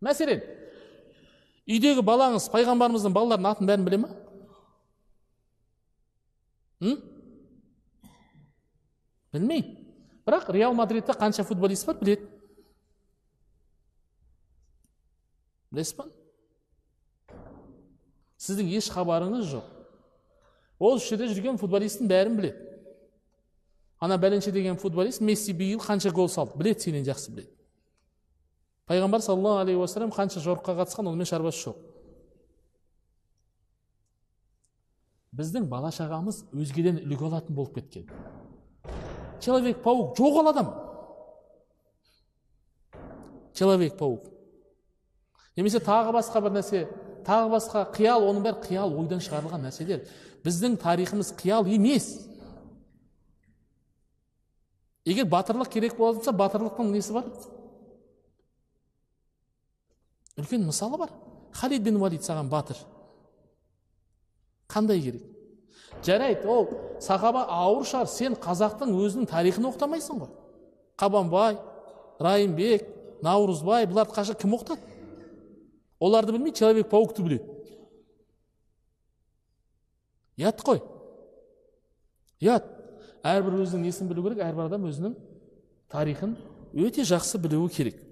Мәселен, үйдегі балаңыз пайғамбарымыздың балаларының атын бәрін біле ме? Білмейді. Бірақ Реал Мадридте қанша футболист бар, біледі. Білесіз ба? Сіздің еш хабарыңыз жоқ. Ол жерде жүрген футболисттің бәрін біледі. Ана бәленше деген футболист Месси биыл қанша гол салды, біледі, сенен жақсы біледі. Пайғамбар саллаллаху алейхи ва саллям қанша жорыққа қатысқан, онымен шаруасы жоқ. Біздің бала шағамыз өзгеден үлгі алатын болып кеткен. Человек-паук жоғал адам. Человек-паук. Немесе тағы басқа бір нәрсе, тағы басқа қиял, оның бәрі қиял, ойдан шығарылған нәрселер. Біздің тарихымыз қиял емес. Егер батырлық керек болса, батырлықтың несі бар? Үлкен мысалы бар. Халид бен Валид саған батыр. Қандай керек? Жарайды, ол сахаба ауыр шығар, сен қазақтың өзінің тарихын оқытамайсың ғой. Қабанбай, Райымбек, Наурызбай, бұларды қаша кім оқытады? Оларды білмей, Человек-паукты біледі. Ят қой. Ят. Әрбір өзінің несін білу керек, әрбір адам өзінің тарихын өте жақсы білуі керек.